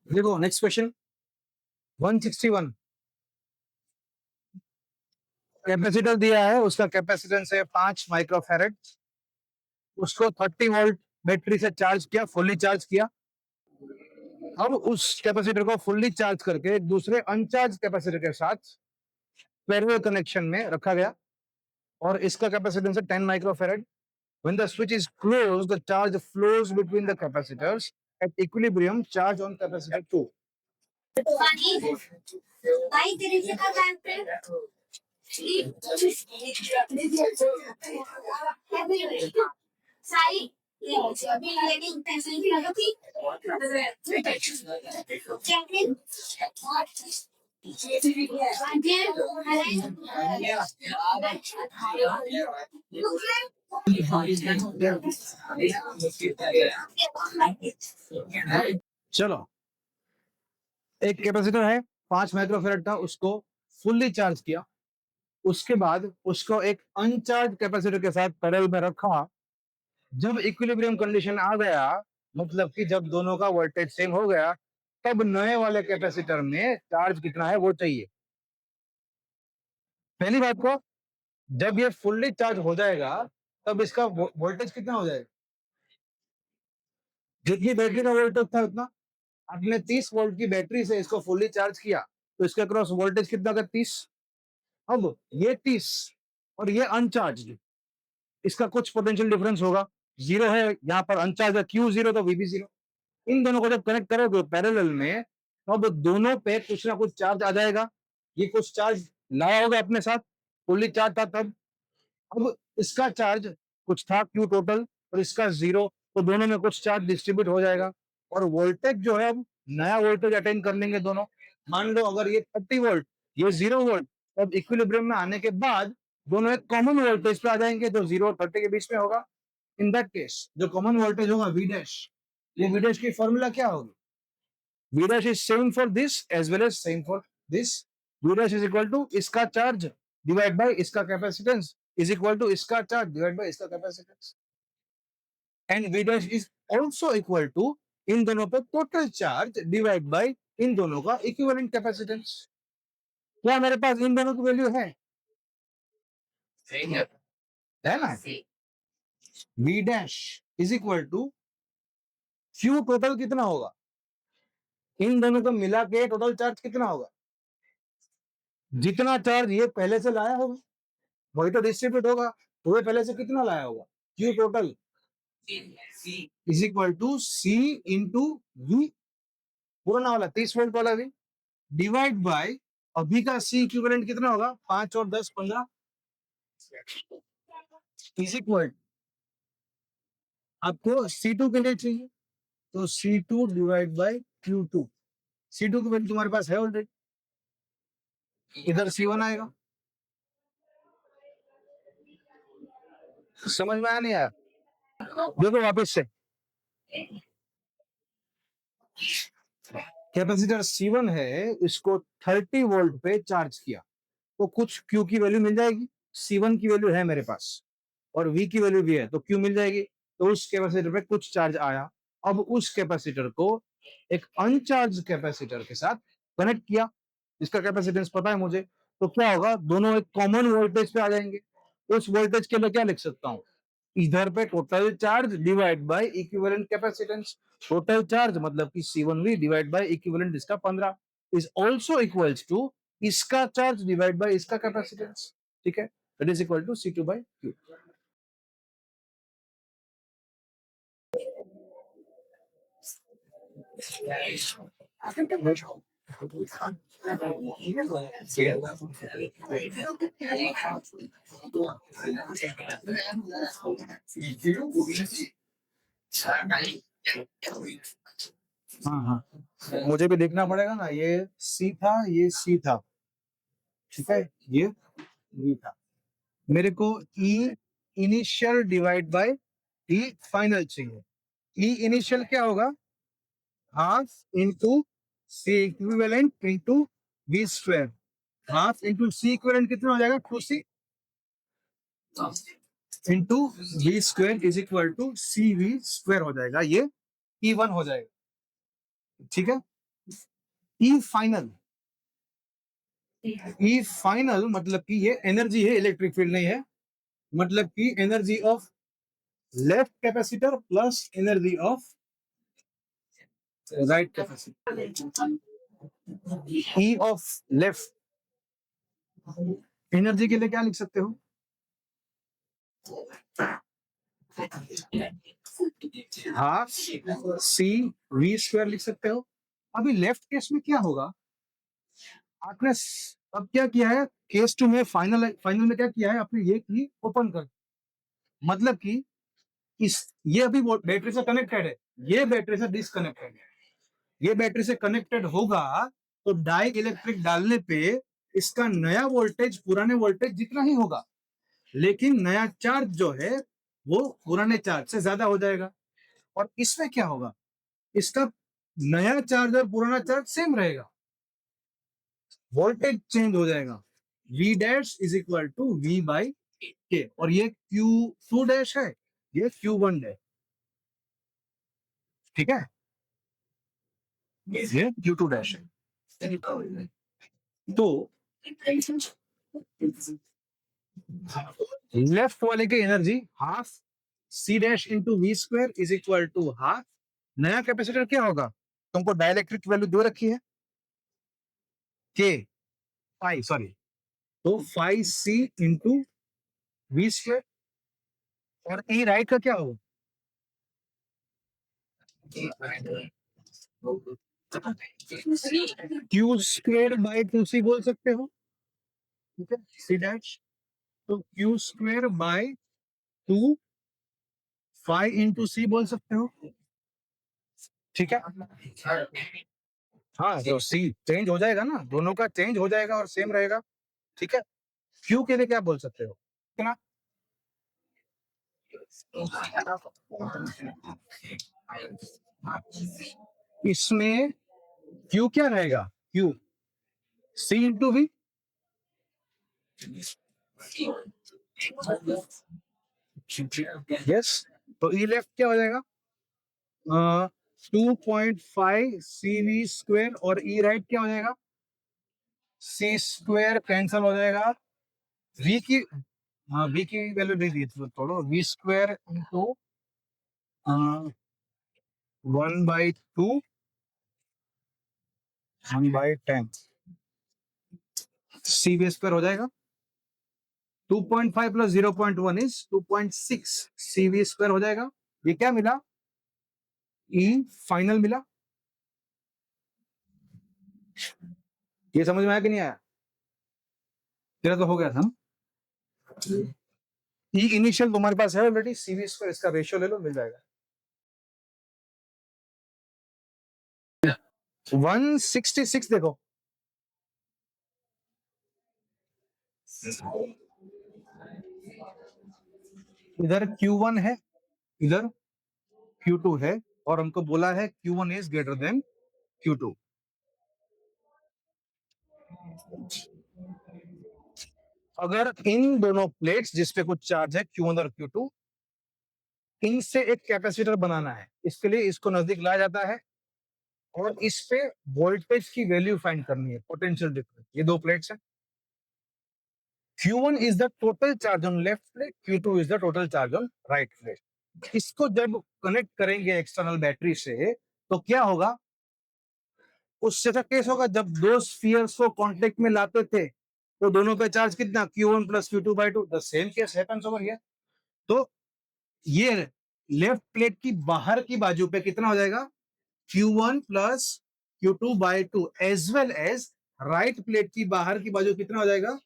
देखो next question 161 capacitor दिया है, उसका कैपेसिटेंस है 5 माइक्रोफैरेड। उसको 30 वोल्ट बैटरी से चार्ज किया, फुल्ली चार्ज किया। अब उस कैपेसिटर को फुल्ली चार्ज करके एक दूसरे अनचार्ज कैपेसिटर के साथ पैरेलल कनेक्शन में रखा गया और इसका कैपेसिटेंस है 10 microfarad. When the switch is closed, the charge flows between the capacitors at equilibrium charge on capacitor 2. भाई तेरे से कर रहा है सारी अभी लेकिन टेंशन की लगा थी चलो, एक कैपेसिटर है 5 माइक्रोफैराड का, उसको फुल्ली चार्ज किया। उसके बाद उसको एक अनचार्ज कैपेसिटर के साथ पैरेलल में रखा। जब इक्विलिब्रियम कंडीशन आ गया, मतलब कि जब दोनों का वोल्टेज सेम हो गया, तब नए वाले कैपेसिटर में चार्ज कितना है वो चाहिए। पहली बात को, जब ये फुल्ली चार्ज हो जाएगा तब इसका वोल्टेज कितना हो जाएगा? जितनी बैटरी का वोल्टेज था उतना। आपने 30 वोल्ट की बैटरी से इसको फुल्ली चार्ज किया तो इसके अक्रॉस वोल्टेज कितना का 30। अब ये 30 और ये अनचार्ज, इसका कुछ पोटेंशियल डिफरेंस होगा। जीरो है यहाँ पर, अनचार्ज है, क्यू जीरो तो वीबी जीरो। इन दोनों को जब कनेक्ट करोगे पैरेलल में तो अब दोनों पे कुछ ना कुछ चार्ज आ जाएगा। ये कुछ चार्ज लाया होगा अपने साथ, फुल्ली चार्ज था तब। अब इसका चार्ज कुछ था क्यू टोटल और इसका जीरो, तो दोनों में कुछ चार्ज डिस्ट्रीब्यूट हो जाएगा और वोल्टेज जो है अब नया वोल्टेज अटेन कर लेंगे दोनों। मान लो अगर ये 30 वोल्ट, ये 0 वोल्ट, तब इक्विलिब्रियम में आने के बाद दोनों एक कॉमन वोल्टेज पे आ जाएंगे जो 0 और 30 के बीच में होगा। इन दैट केस जो कॉमन वोल्टेज होगा वी डैश, ये वी डैश की फॉर्मूला क्या होगी? V dash is same for this as well as same for this. V dash is equal to इसका चार्ज डिवाइड बाय इसका कैपेसिटेंस is equal to इसका charge divide by इसका capacitance. And v dash is also equal to इन दोनों पे total charge divide by इन दोनों का इक्विवेलेंट कैपेसिटेंस। क्या मेरे पास इन दोनों की वैल्यू है ना? v dash is equal to q total कितना होगा, इन दोनों को मिला के टोटल चार्ज कितना होगा? जितना चार्ज ये पहले से लाया होगा वही तो डिस्ट्रीब्यूट होगा। तो ये पहले से कितना लाया होगा, q total is equal to c into v, पुराना वाला 30 वोल्ट वाला भी, डिवाइड बाय अभी का सी इक्विवेलेंट कितना होगा, 5 और 10 15, इज इक्वल आपको C2 के लिए चाहिए तो C2 divide by Q2। C2 की वैल्यू तुम्हारे पास है ऑलरेडी, इधर C1 आएगा। समझ में आया नहीं आया? देखो वापस से, कैपेसिटर C1 है, इसको 30 वोल्ट पे चार्ज किया तो कुछ Q की वैल्यू मिल जाएगी। C1 की वैल्यू है मेरे पास और V की वैल्यू भी है तो Q मिल जाएगी। तो उस कैपेसिटर पे कुछ चार्ज आया। अब उस कैपेसिटर को एक अनचार्ज कैपेसिटर के साथ कनेक्ट किया, इसका कैपेसिटेंस पता है मुझे, तो क्या होगा, दोनों एक कॉमन वोल्टेज पे आ जाएंगे। उस वोल्टेज के लिए क्या लिख सकता हूं, इधर पे total charge divide by equivalent capacitance. Total charge मतलब कि C1V डिवाइड बाय इक्विवेलेंट इसका 15 इज आल्सो इक्वल्स टू इसका चार्ज डिवाइड बाय इसका कैपेसिटेंस। ठीक है, that is equal to C2 by Q। हाँ हाँ, मुझे भी देखना पड़ेगा ना, ये C था ये C था, ठीक है, ये V था। मेरे को E initial divide by E final चाहिए। ई इनिशियल क्या होगा? Half into C equivalent into V square. Half into C equivalent कितना हो जाएगा? 2c into V square is equal to C V square हो जाएगा। ये E1 हो जाएगा। ठीक है, ई फाइनल। ई फाइनल मतलब कि ये एनर्जी है, इलेक्ट्रिक फील्ड नहीं है। मतलब कि energy of left capacitor plus energy of right capacitor. E of left energy के लिए क्या लिख सकते हो? हाफ सी वी स्क्वायर लिख सकते हो। अभी लेफ्ट केस में क्या होगा? आपने अब क्या किया है? केस टू में फाइनल फाइनल में क्या किया है आपने? ये की ओपन कर, मतलब कि इस ये अभी बैटरी से कनेक्टेड है, ये बैटरी से डिसकनेक्टेड है। ये बैटरी से कनेक्टेड होगा तो डाई इलेक्ट्रिक डालने पे इसका नया वोल्टेज पुराने वोल्टेज जितना ही होगा, लेकिन नया चार्ज जो है वो पुराने चार्ज से ज्यादा हो जाएगा। और इसमें क्या होगा? इसका नया चार्ज और पुराना चार्ज सेम रहेगा, वोल्टेज चेंज हो जाएगा। V dash is equal to V by K, और ये Q2 डैश है, ये Q1 डैश। ठीक है, ये Q2 डैश है। तो लेफ्ट वाले की energy half C dash into V square is equal to half नया कैपेसिटर क्या होगा? तुमको डाइलेक्ट्रिक वैल्यू दो रखी है, के फाई सॉरी, तो phi C into V square. और ई राइट का क्या होगा? क्यू स्क्वायर बाय 2c बोल सकते हो। ठीक है, सी डैश, तो Q square by 2 phi into C बोल सकते हो। ठीक है, हाँ, तो सी चेंज हो जाएगा ना, दोनों का चेंज हो जाएगा और सेम रहेगा। ठीक है, क्यू के लिए क्या बोल सकते हो? कितना? इसमें क्यू क्या रहेगा? Q C into V. Yes, तो ई लेफ्ट क्या हो जाएगा? 2.5 सी वी स्क्वायर, और ई राइट क्या हो जाएगा? सी स्क्वायर कैंसल हो जाएगा। वी की, हाँ वी की वैल्यू दे दी तो थोड़ा, V square into 1/2 1/10 C V square हो जाएगा। 2.5 plus 0.1 is 2.6 C V square हो जाएगा। ये क्या मिला? ई फाइनल मिला। ये समझ में आया कि नहीं आया? तेरा तो हो गया था। ई इनिशियल तुम्हारे पास है ऑलरेडी, सी वी स्क्वायर इसका रेशियो ले लो, मिल जाएगा 166। देखो इधर Q1 है, इधर Q2 है, और हमको बोला है Q1 is greater than Q2। अगर इन दोनों प्लेट्स जिसपे कुछ चार्ज है Q1 और Q2, इनसे एक कैपेसिटर बनाना है, इसके लिए इसको नजदीक लाया जाता है और इस पे वोल्टेज की वैल्यू फाइंड करनी है, पोटेंशियल डिफरेंस। ये दो प्लेट्स हैं, Q1 is the total charge on left plate, Q2 is the total charge on right plate. इसको जब कनेक्ट करेंगे एक्सटर्नल बैटरी से तो क्या होगा? उससे का केस होगा जब दो स्फीयर्स को कांटेक्ट में लाते थे तो दोनों पे चार्ज कितना? Q1 plus Q2/2। The same case happens over here. तो ये लेफ्ट प्लेट की बाहर की बाजू पे कितना हो जाएगा? Q1 plus Q2/2, as well as right plate की बाहर की बाजू कितना हो जाएगा?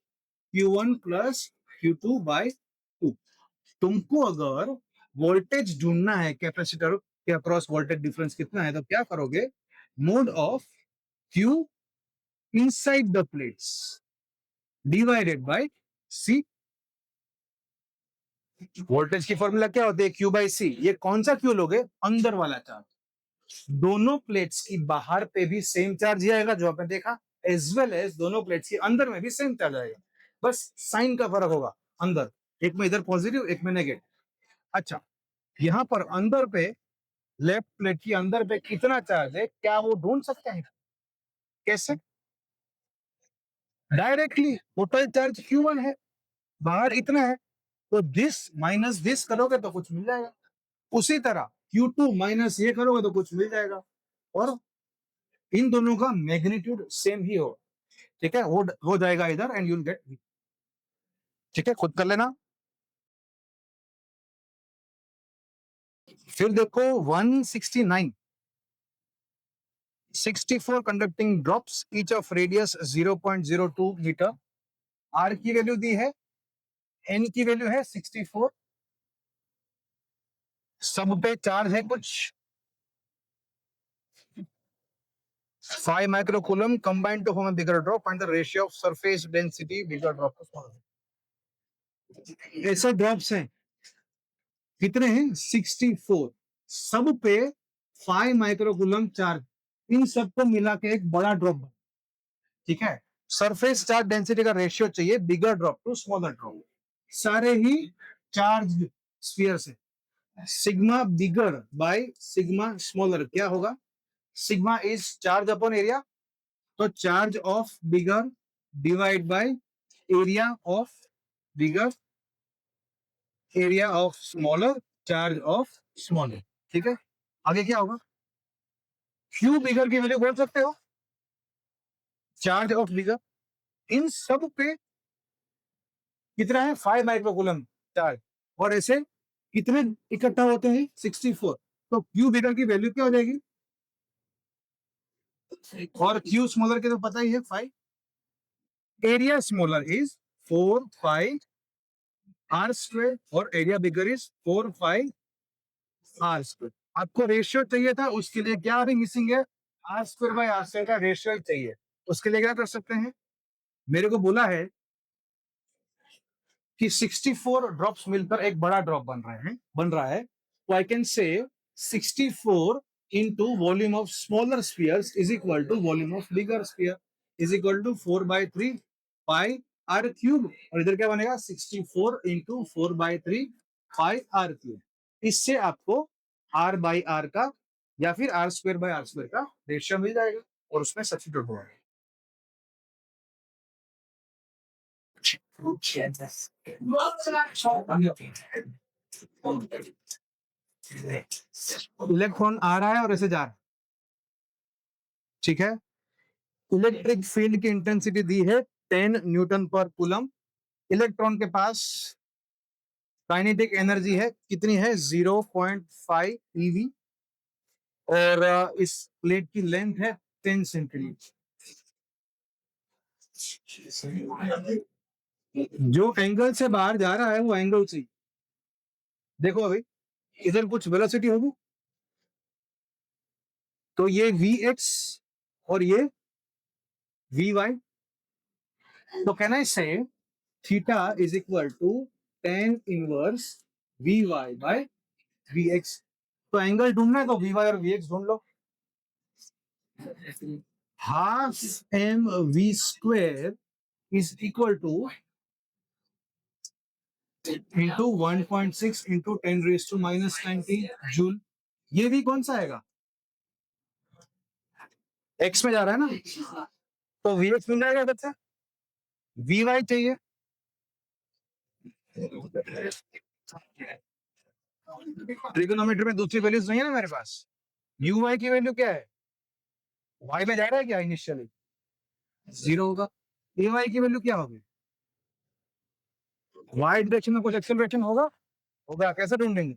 Q1 plus Q2/2। तुमको अगर वोल्टेज ढूंढना है कैपेसिटर के अक्रॉस वोल्टेज डिफरेंस कितना है, तो क्या करोगे? Mod of Q inside the plates, divided by C. Voltage की फॉर्मूला क्या होती है? Q by C. ये कौन सा क्यू लोगे? अंदर वाला चार्ज। दोनों प्लेट्स की बाहर पे भी सेम चार्ज ही आएगा जो आपने देखा, एज वेल एज दोनों प्लेट्स की अंदर में भी सेम चार्ज आएगा, बस साइन का फर्क होगा अंदर, एक में इधर पॉजिटिव एक में नेगेटिव। अच्छा, यहां पर अंदर पे, लेफ्ट प्लेट की अंदर पे कितना चार्ज है, क्या वो ढूंढ सकते हैं? कैसे? डायरेक्टली टोटल चार्ज Q1 है, बाहर इतना है, तो दिस माइनस दिस करोगे तो कुछ मिल जाएगा। उसी तरह Q2 माइनस ये करोगे तो कुछ मिल जाएगा, और इन दोनों का मैग्नीट्यूड सेम ही हो। ठीक है, वो हो जाएगा इधर एंड यूल गेट। ठीक है, खुद कर लेना। फिर देखो 169, 64 conducting drops each of radius 0.02 metre. R की वैल्यू दी है, एन की वैल्यू है 64, सब पे चार्ज है कुछ 5 microcoulomb combined to form a bigger drop, and the ratio of surface density bigger drop to smaller। ऐसे ड्रॉप्स हैं, कितने हैं? 64, सब पे 5 माइक्रोकूलम चार्ज, इन सबको मिला के एक बड़ा ड्रॉप। ठीक है, सरफेस चार्ज डेंसिटी का रेशियो चाहिए bigger drop to smaller drop. सारे ही चार्ज स्फीयर से, sigma bigger by sigma smaller क्या होगा? Sigma is charge upon area, तो charge of bigger divide by area of bigger, area of smaller, charge of smaller. ठीक है, आगे क्या होगा? क्यू बिगर की वैल्यू बोल सकते हो, चार्ज ऑफ बिगर, इन सब पे कितना है? 5 माइक्रोकूलम चार्ज, और ऐसे कितने इकट्ठा होते हैं? 64, तो क्यू बिगर की वैल्यू क्या हो जाएगी? और क्यू स्मॉलर के तो पता ही है 5, area smaller is 4 5 r square, और area bigger is 4 5 r square. आपको रेशियो चाहिए था, उसके लिए क्या अभी मिसिंग है? r square by r square का रेशियो चाहिए। उसके लिए क्या कर सकते हैं? मेरे को बोला है कि 64 ड्रॉप्स मिलकर एक बड़ा ड्रॉप बन रहा है, तो I can say 64 into volume of smaller spheres is equal to volume of bigger sphere is equal to 4/3 pi r cube, और इधर क्या बनेगा? 64 into 4/3 pi r cube। इससे आपको r by r का या फिर r square by r square का रेशियो मिल जाएगा, और उसमें सब्स्टिट्यूट होगा। इलेक्ट्रॉन आ रहा है और ऐसे जा रहा है। ठीक है, इलेक्ट्रिक फील्ड की इंटेंसिटी दी है 10 न्यूटन पर कूलम। इलेक्ट्रॉन के पास काइनेटिक एनर्जी है, कितनी है? 0.5 eV, और इस प्लेट की लेंथ है 10 सेंटीमीटर। जो एंगल से बाहर जा रहा है वो एंगल से, देखो अभी इधर कुछ वेलोसिटी होगी, तो ये Vx और ये Vy, तो can I say theta is equal to tan inverse Vy by Vx। तो एंगल ढूंढना है तो Vy और Vx ढूंढ लो। Half M V square is equal to into 1.6 into 10⁻⁻90 joule. ये भी कौन सा आएगा? एक्स में जा रहा है ना, तो Vx मिल जाएगा बच्चा, Vy चाहिए। ट्रिगोनोमेट्री में दूसरी वैल्यूज नहीं है ना मेरे पास। Uy की वैल्यू क्या है? y में जा रहा है क्या? इनिशियली 0 होगा। Ay की वैल्यू क्या होगी? y डायरेक्शन में कुछ एक्सेलरेशन होगा, कैसे ढूंढेंगे?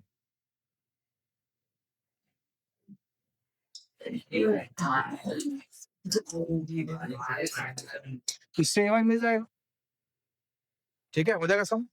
इससे Ay मिल जाएगा। ठीक है, हो जाएगा सम।